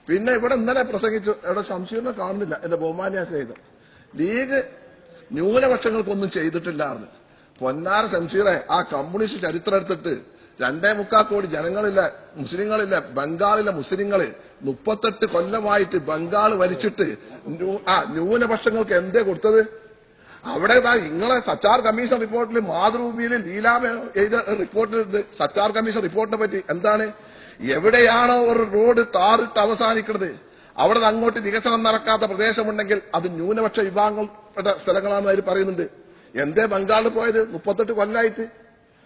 പിന്നെ ഇവിടെ ഇന്നലെ പ്രസംഗിച്ചു, എവിടെ ശംശീറിനെ കാണുന്നില്ല, എന്റെ ബഹുമാന്യ ചെയ്ത് ലീഗ് ന്യൂനപക്ഷങ്ങൾക്കൊന്നും ചെയ്തിട്ടില്ലാന്ന്. പൊന്നാര ശംശീറെ, ആ കമ്മ്യൂണിസ്റ്റ് ചരിത്രം എടുത്തിട്ട് 2.25 കോടി ജനങ്ങളില്ല, മുസ്ലിങ്ങളില്ല, ബംഗാളിലെ മുസ്ലിങ്ങള് 38 കൊല്ലമായിട്ട് ബംഗാൾ ഭരിച്ചിട്ട് ന്യൂനപക്ഷങ്ങൾക്ക് എന്തേ കൊടുത്തത്? അവിടെ നിങ്ങളെ സച്ചാർ കമ്മീഷൻ റിപ്പോർട്ടിൽ, മാതൃഭൂമിയിൽ ലീലാമ എഴുതിയ റിപ്പോർട്ടിലുണ്ട് സച്ചാർ കമ്മീഷൻ റിപ്പോർട്ടിനെ പറ്റി. എന്താണ്? എവിടെയാണോ ഒരു റോഡ് ടാറിട്ട് അവസാനിക്കുന്നത് അവിടെ നിന്ന് അങ്ങോട്ട് വികസനം നടക്കാത്ത പ്രദേശമുണ്ടെങ്കിൽ അത് ന്യൂനപക്ഷ വിഭാഗങ്ങളുടെ സ്ഥലങ്ങളാണെന്ന് അതിൽ പറയുന്നുണ്ട്. എന്തേ ബംഗാളിൽ പോയത്? 38 കൊല്ലമായിട്ട്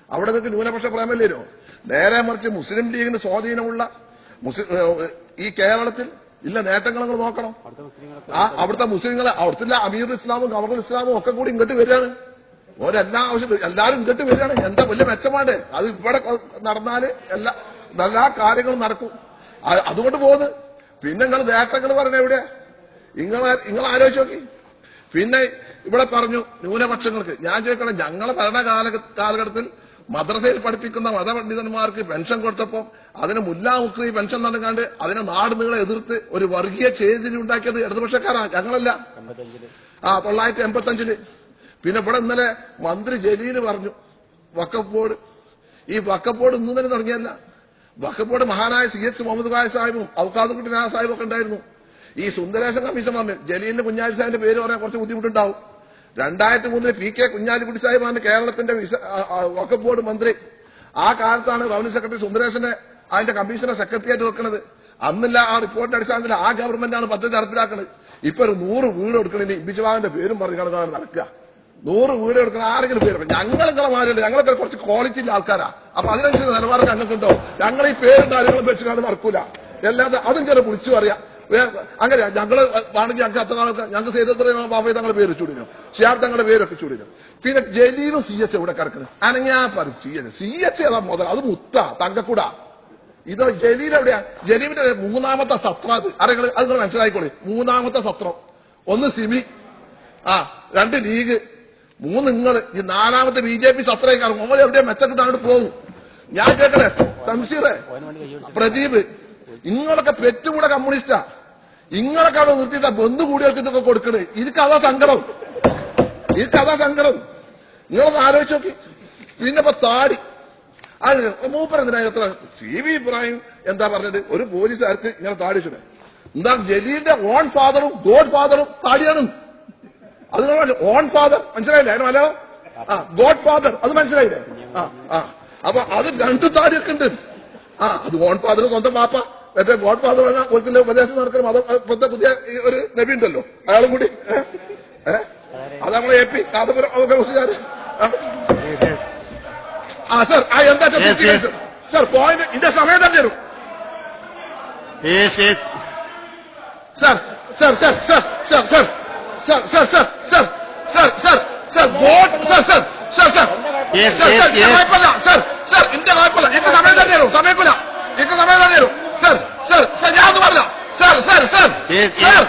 അവിടെ നിങ്ങൾക്ക് ന്യൂനപക്ഷ പ്രേമല്ലേനോ? നേരെ മറിച്ച് മുസ്ലിം ലീഗിന് സ്വാധീനമുള്ള ഈ കേരളത്തിൽ ഇല്ല നേട്ടങ്ങൾ നിങ്ങൾ നോക്കണം. അവിടുത്തെ മുസ്ലിങ്ങളെ, അവിടുത്തെ അമീർ ഇസ്ലാമും ഗവർണർ ഇസ്ലാമും ഒക്കെ കൂടി ഇങ്ങോട്ട് വരികയാണ്. ഓരെല്ലാ ആവശ്യം എല്ലാവരും ഇങ്ങോട്ട് വരികയാണ്. എന്താ വലിയ മെച്ചമാണ് അത്? ഇവിടെ നടന്നാല് എല്ലാ കാര്യങ്ങളും നടക്കും. അതുകൊണ്ട് പോകുന്നത്. പിന്നെ നിങ്ങൾ നേട്ടങ്ങൾ പറഞ്ഞ എവിടെ? നിങ്ങൾ ആലോചിച്ച് നോക്കി. പിന്നെ ഇവിടെ പറഞ്ഞു ന്യൂനപക്ഷങ്ങൾക്ക്. ഞാൻ ചോദിക്കണം, ഞങ്ങളെ കാലഘട്ടത്തിൽ മദ്രസയിൽ പഠിപ്പിക്കുന്ന മതപണ്ഡിതന്മാർക്ക് പെൻഷൻ കൊടുത്തപ്പോൾ അതിന് മുല്ലാ മുക്രി പെൻഷൻ നടക്കാണ്ട് അതിനെ നാട് നിങ്ങളെ എതിർത്ത് ഒരു വർഗീയ ചേഞ്ചിന് ഉണ്ടാക്കിയത് ഇടതുപക്ഷക്കാരാ, ഞങ്ങളല്ല. 1985. പിന്നെ ഇവിടെ ഇന്നലെ മന്ത്രി ജലീല് പറഞ്ഞു വഖഫ് ബോർഡ്. ഈ വഖഫ് ബോർഡ് ഇന്നും തന്നെ തുടങ്ങിയല്ല. വഖഫ് ബോർഡ് മഹാനായ CH മുഹമ്മദ് ഖായ സാഹിബും ഔക്കാദുകുട്ടി സാഹിബും ഒക്കെ ഉണ്ടായിരുന്നു. ഈ സുന്ദരേശൻ കമ്മീഷൻ പറഞ്ഞു ജലീലിന് കുഞ്ഞാലി സാഹിബിന്റെ പേര് പറയാൻ കുറച്ച് ബുദ്ധിമുട്ടുണ്ടാവും. 2003 PK കുഞ്ഞാലിക്കുട്ടി സാഹിബാണ് കേരളത്തിന്റെ വഖഫ് ബോർഡ് മന്ത്രി. ആ കാലത്താണ് റവന്യൂ സെക്രട്ടറി സുന്ദരേശനെ അതിന്റെ കമ്മീഷനെ സെക്രട്ടറിയായിട്ട് വെക്കുന്നത്. അന്നില്ല ആ റിപ്പോർട്ടിന്റെ അടിസ്ഥാനത്തിൽ ആ ഗവൺമെന്റാണ് പദ്ധതി നടപ്പിലാക്കുന്നത്. ഇപ്പൊ ഒരു 100 വീട് കൊടുക്കണേ ഇമ്പിച്ചവാവിന്റെ പേരും പറഞ്ഞു കിടന്നാണ് നടക്കുക. 100 വീട് കൊടുക്കണം, ആരെങ്കിലും പേര് ഞങ്ങൾ നിങ്ങളെ മാറിയുണ്ട്. ഞങ്ങളൊക്കെ കുറച്ച് ക്വാളിറ്റി ഉള്ള ആൾക്കാരാ. അപ്പൊ അതിനനുസരിച്ച് നിലവാരം ഞങ്ങൾക്കുണ്ടോ? ഞങ്ങൾ ഈ പേരും കാര്യങ്ങളും വെച്ചുകൊണ്ട് നടക്കൂല. അല്ലാതെ അതും ചില വിളിച്ചു പറയാം. അങ്ങനെ ഞങ്ങള് ആണെങ്കിൽ ഞങ്ങൾക്ക് അത്ര ആൾക്കാർ ഞങ്ങൾക്ക് സേതത്രയോ ബാബയെ തങ്ങളുടെ പേര് ചൂടിനോ, ഷിയാബ് തങ്ങളുടെ പേരൊക്കെ ചൂടിനോ. പിന്നെ ജലീലും CH എവിടെ കിടക്കുന്നത്? അനങ്ങാ പറയും CH ഏതാ മുതൽ? അത് മുത്ത തങ്കക്കൂട. ഇതോ ജലീൽ എവിടെയാ? ജലീലിന്റെ 3ാമത്തെ സത്രം അത് അറിയങ്ങൾ. അത് നിങ്ങൾ മനസ്സിലായിക്കോളി. 3ാമത്തെ സത്രം. 1 സിമി, 2 ലീഗ്, 3 നിങ്ങള്, ഈ 4ാമത്തെ BJP സത്രമായി കാണും. നമ്മൾ എവിടെയാ മെച്ചപ്പെട്ട് അങ്ങോട്ട് പോകും. ഞാൻ കേൾക്കണേ ശംശീറെ, പ്രദീപ്, നിങ്ങളൊക്കെ പെറ്റുകൂടെ കമ്മ്യൂണിസ്റ്റാ. നിങ്ങളൊക്കെ അവിടെ നിർത്തിയിട്ടാ ബന്ധു കൂടിയവർക്ക് ഇതൊക്കെ കൊടുക്കണേ. ഇതൊക്കെ സങ്കടം. നിങ്ങളൊന്ന് ആലോചിച്ച് നോക്കി. പിന്നെ ഇപ്പൊ താടി അത് മൂപ്പരെന്തിനാ എത്ര CV ഇബ്രാഹിം എന്താ പറഞ്ഞത്? ഒരു പോലീസുകാർക്ക് ഇങ്ങനെ താടി വെച്ചത് എന്താ? ജലീലിന്റെ ഓൺ ഫാദറും ഗോഡ് ഫാദറും താടിയാണ്. അത് ഓൺ ഫാദർ മനസ്സിലായില്ലേ? അതിന് മലയാളം ഗോഡ് ഫാദർ അത് മനസ്സിലായില്ലേ? അപ്പൊ അത് 2 താടിയൊക്കെ ഉണ്ട്. അത് ഓൺ ഫാദർ സ്വന്തം പാപ്പ, മറ്റേ ഗോഡ് ഫാദർ ഒരിക്കലും ഉപദേശം നടക്കുന്ന മതം പുതിയ ഒരു നബി ഉണ്ടല്ലോ, അയാളും കൂടി. അത് നമ്മളെ AP കാതപുരം അതൊക്കെ മുസ്ലിംകാര്. സർ എന്താ സർ പോയിന്റ് ഇതിന്റെ സമയം തന്നെ വരും. Sir sir sir sir sir sir sir sir sir sir sir sir sir god sir sir sir sir India വായ്പല്ല സർ സർ ഇന്ത്യ വായ്പല്ല. എനിക്ക് സമയം തന്നെ വരും. സമയക്കില്ല. എനിക്ക് സമയം തന്നെ വരും. സർ സർ സർ ഞാൻ പറഞ്ഞ sir sir sir sir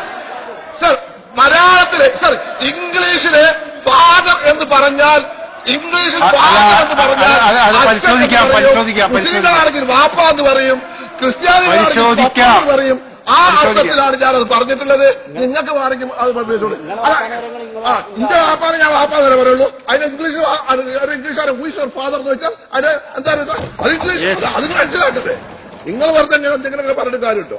sir മലയാളത്തില് സർ ഇംഗ്ലീഷില് ഫാദർ എന്ന് പറഞ്ഞാൽ ഇംഗ്ലീഷിൽ ഫാദർ എന്ന് പറഞ്ഞാൽ മുസ്ലിങ്ങളാണെങ്കിൽ വാപ്പ എന്ന് പറയും, ക്രിസ്ത്യാനികളാണെങ്കിൽ പറയും. ആ അർത്ഥത്തിലാണ് ഞാനത് പറഞ്ഞിട്ടുള്ളത്. നിങ്ങൾക്ക് വേണമെങ്കിൽ അത് പഠിപ്പിച്ചോളൂ. എന്റെ വാപ്പാണ് ഞാൻ വാപ്പ വരെ പറയുള്ളൂ. അതിന് ഇംഗ്ലീഷാണ് ഹൂസ് ഫാദർ എന്ന് വെച്ചാൽ അതിന് എന്താ അത് ഇംഗ്ലീഷ്. അത് മനസ്സിലാക്കട്ടെ. നിങ്ങൾ വെറുതെ എന്തെങ്കിലും പറഞ്ഞിട്ട് കാര്യമുണ്ടോ?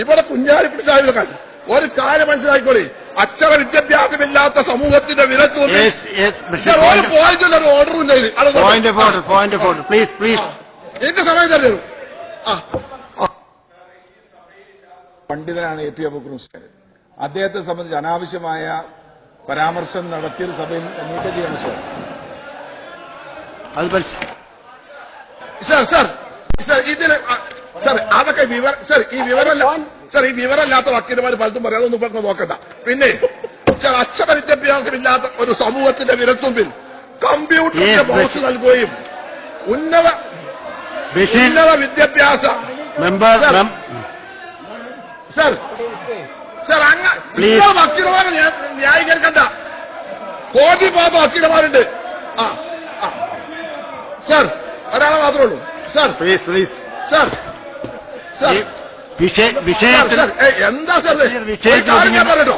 ഇവിടെ കുഞ്ഞാലിക്കുട്ടി സാഹിബിന്റെ കാര്യം ഒരു കാര്യം മനസ്സിലാക്കിക്കോളി. അക്ഷര വിദ്യാഭ്യാസമില്ലാത്ത സമൂഹത്തിന്റെ വിലക്ക് ഒരു പോയിന്റിൽ ഒരു ഓർഡറും ഇല്ല. എനിക്ക് സമയം തന്നെ വരും. പണ്ഡിതനാണ് AP അബൂബക്കർ മുസ്ലിയാർ. അദ്ദേഹത്തെ സംബന്ധിച്ച് അനാവശ്യമായ പരാമർശം നടത്തിയത് സഭയിൽ നീക്കം ചെയ്യണം സർ. ഇതിന് സർ അതൊക്കെ ഈ വിവരമില്ലാത്ത വക്കീലന്മാർ പലതും പറയാം. അതൊന്നും ഇപ്പൊ നോക്കണ്ട. പിന്നെ അക്ഷര വിദ്യാഭ്യാസമില്ലാത്ത ഒരു സമൂഹത്തിന്റെ വിരൽത്തുമ്പിൽ കമ്പ്യൂട്ടറിന്റെ ബോക്സ് നൽകുകയും ഉന്നത വിദ്യാഭ്യാസ സർ നിങ്ങൾ വക്കീലമാരെ ന്യായീകരിക്കണ്ട. കോടതി പോകുന്ന വക്കീലമാരുണ്ട്. സർ ഒരാളെ മാത്രമേ ഉള്ളൂ. സർ പ്ലീസ് സർ സർ വിഷയത്തിൽ എന്താ സാർ ഇത്? വിഷയത്തിൽ ഒരു കാര്യം ഞാൻ പറയട്ടോ,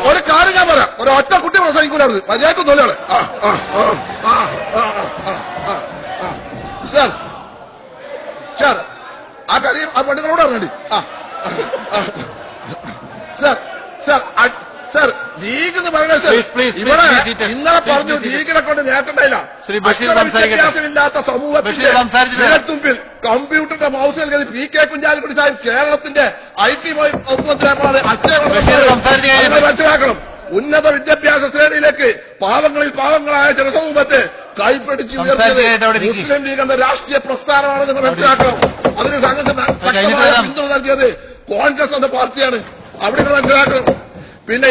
ഒരു കാര്യം ഞാൻ പറയാം. ഒരു ഒറ്റ കുട്ടി പ്രസംഗിക്കൂലായിരുന്നു മര്യാദക്ക് തൊഴിലാണ്. സാർ സാർ ആ കാര്യം ആ പെണ്ണുങ്ങളോട് പറഞ്ഞി. സാർ സാർ സാർ ലീഗ് എന്ന് പറയുന്നത് സാർ Please, ഇവിടെ be seated. ഇന്നലെ പറഞ്ഞു Please be seated. ലീഗിനെ കൊണ്ട് നേട്ടമില്ല. ശ്രീ ബഷീർ വിദ്യാഭ്യാസമില്ലാത്ത സമൂഹത്തിന്റെ ബഷീർ സംസാരിച്ചിട്ട് വിരൽത്തുമ്പിൽ കമ്പ്യൂട്ടറിന്റെ മൗസിൽ കയറി പി കെ കുഞ്ഞാലിക്കുട്ടി സാഹിബ് കേരളത്തിന്റെ IT വകുപ്പ് മന്ത്രിയാണെന്ന് ബഷീർ സംസാരിച്ച് മനസ്സിലാക്കണം. ഉന്നത വിദ്യാഭ്യാസ ശ്രേണിയിലേക്ക് പാവങ്ങളിൽ പാവങ്ങളായ ജനസമൂഹത്തെ കൈപ്പിടിച്ച് ഉയർത്തിയത് മുസ്ലിം ലീഗ് എന്ന രാഷ്ട്രീയ പ്രസ്ഥാനമാണ് നിങ്ങൾ മനസ്സിലാക്കണം. അതിന് ശക്തമായ പിന്തുണ നൽകിയത് കോൺഗ്രസ് എന്ന പാർട്ടിയാണ്. അവിടെ നിങ്ങൾ മനസ്സിലാക്കണം. പിന്നെ